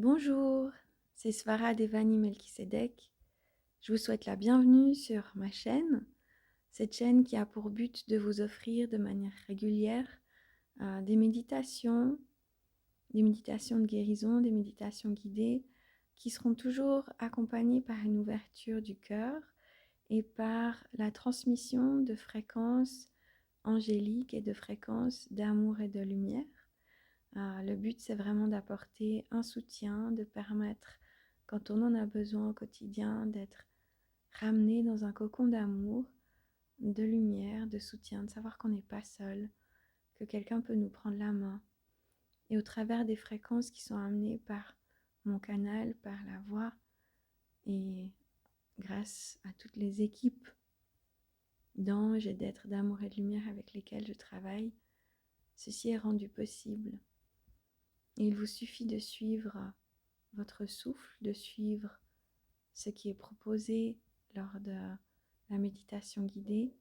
Bonjour, c'est Svara Devani Melchisedec. Je vous souhaite la bienvenue sur ma chaîne, cette chaîne qui a pour but de vous offrir de manière régulière des méditations de guérison, des méditations guidées qui seront toujours accompagnées par une ouverture du cœur et par la transmission de fréquences angéliques et de fréquences d'amour et de lumière. Le but, c'est vraiment d'apporter un soutien, de permettre, quand on en a besoin au quotidien, d'être ramené dans un cocon d'amour, de lumière, de soutien, de savoir qu'on n'est pas seul, que quelqu'un peut nous prendre la main. Et au travers des fréquences qui sont amenées par mon canal, par la voix, et grâce à toutes les équipes d'anges et d'êtres d'amour et de lumière avec lesquels je travaille, ceci est rendu possible. Et il vous suffit de suivre votre souffle, de suivre ce qui est proposé lors de la méditation guidée,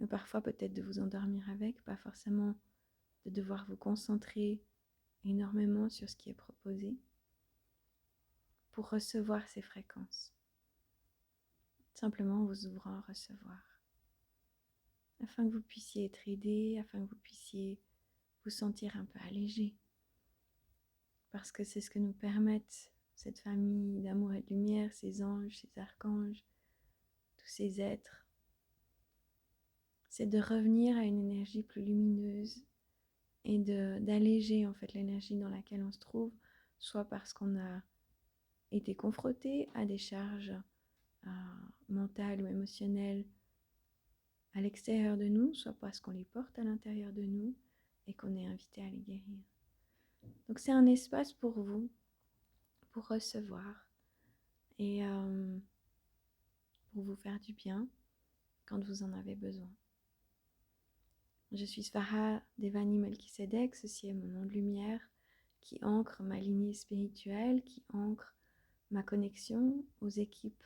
parfois peut-être de vous endormir avec, pas forcément de devoir vous concentrer énormément sur ce qui est proposé, pour recevoir ces fréquences. Simplement vous ouvrant à recevoir, afin que vous puissiez être aidé, afin que vous puissiez vous sentir un peu allégé, parce que c'est ce que nous permettent cette famille d'amour et de lumière, ces anges, ces archanges, tous ces êtres. C'est de revenir à une énergie plus lumineuse et d'alléger en fait l'énergie dans laquelle on se trouve, soit parce qu'on a été confronté à des charges mentales ou émotionnelles à l'extérieur de nous, soit parce qu'on les porte à l'intérieur de nous et qu'on est invité à les guérir. Donc c'est un espace pour vous, pour recevoir et pour vous faire du bien quand vous en avez besoin. Je suis Svara Devani Melchisedec, ceci est mon nom de lumière qui ancre ma lignée spirituelle, qui ancre ma connexion aux équipes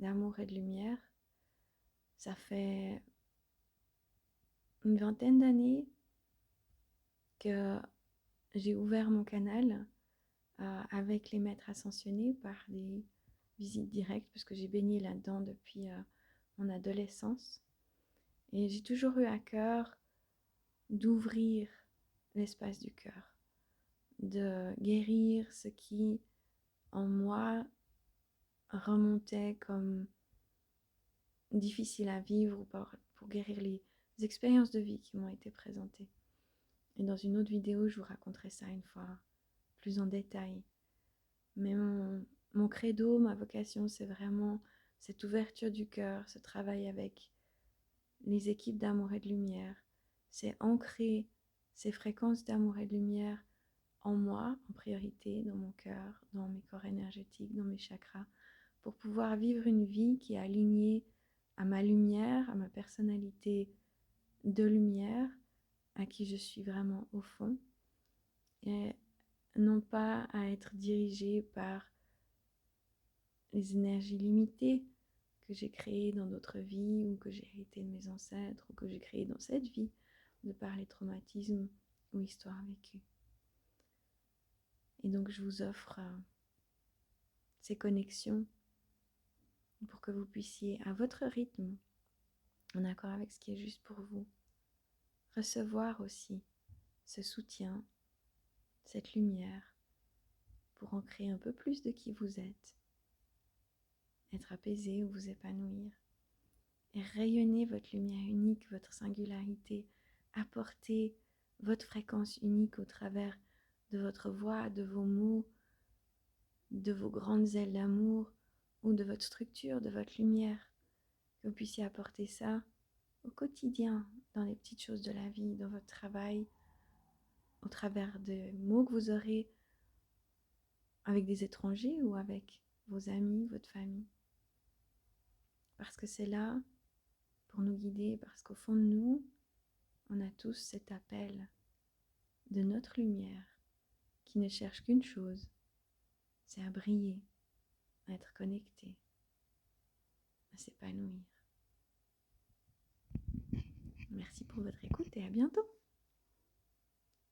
d'amour et de lumière. Ça fait une vingtaine d'années que j'ai ouvert mon canal avec les maîtres ascensionnés par des visites directes, parce que j'ai baigné là-dedans depuis mon adolescence. Et j'ai toujours eu à cœur d'ouvrir l'espace du cœur, de guérir ce qui en moi remontait comme difficile à vivre, ou pour guérir les expériences de vie qui m'ont été présentées. Et dans une autre vidéo, je vous raconterai ça une fois plus en détail. Mais mon credo, ma vocation, c'est vraiment cette ouverture du cœur, ce travail avec les équipes d'amour et de lumière. C'est ancrer ces fréquences d'amour et de lumière en moi, en priorité, dans mon cœur, dans mes corps énergétiques, dans mes chakras, pour pouvoir vivre une vie qui est alignée à ma lumière, à ma personnalité de lumière, à qui je suis vraiment au fond, et non pas à être dirigée par les énergies limitées que j'ai créées dans d'autres vies, ou que j'ai héritées de mes ancêtres, ou que j'ai créées dans cette vie, de par les traumatismes ou histoires vécues. Et donc je vous offre ces connexions pour que vous puissiez, à votre rythme, en accord avec ce qui est juste pour vous, recevoir aussi ce soutien, cette lumière, pour ancrer un peu plus de qui vous êtes, être apaisé ou vous épanouir, et rayonner votre lumière unique, votre singularité, apporter votre fréquence unique au travers de votre voix, de vos mots, de vos grandes ailes d'amour, ou de votre structure, de votre lumière, que vous puissiez apporter ça au quotidien, dans les petites choses de la vie, dans votre travail, au travers des mots que vous aurez avec des étrangers ou avec vos amis, votre famille. Parce que c'est là pour nous guider, parce qu'au fond de nous, on a tous cet appel de notre lumière qui ne cherche qu'une chose, c'est à briller, à être connecté, à s'épanouir. Merci pour votre écoute et à bientôt.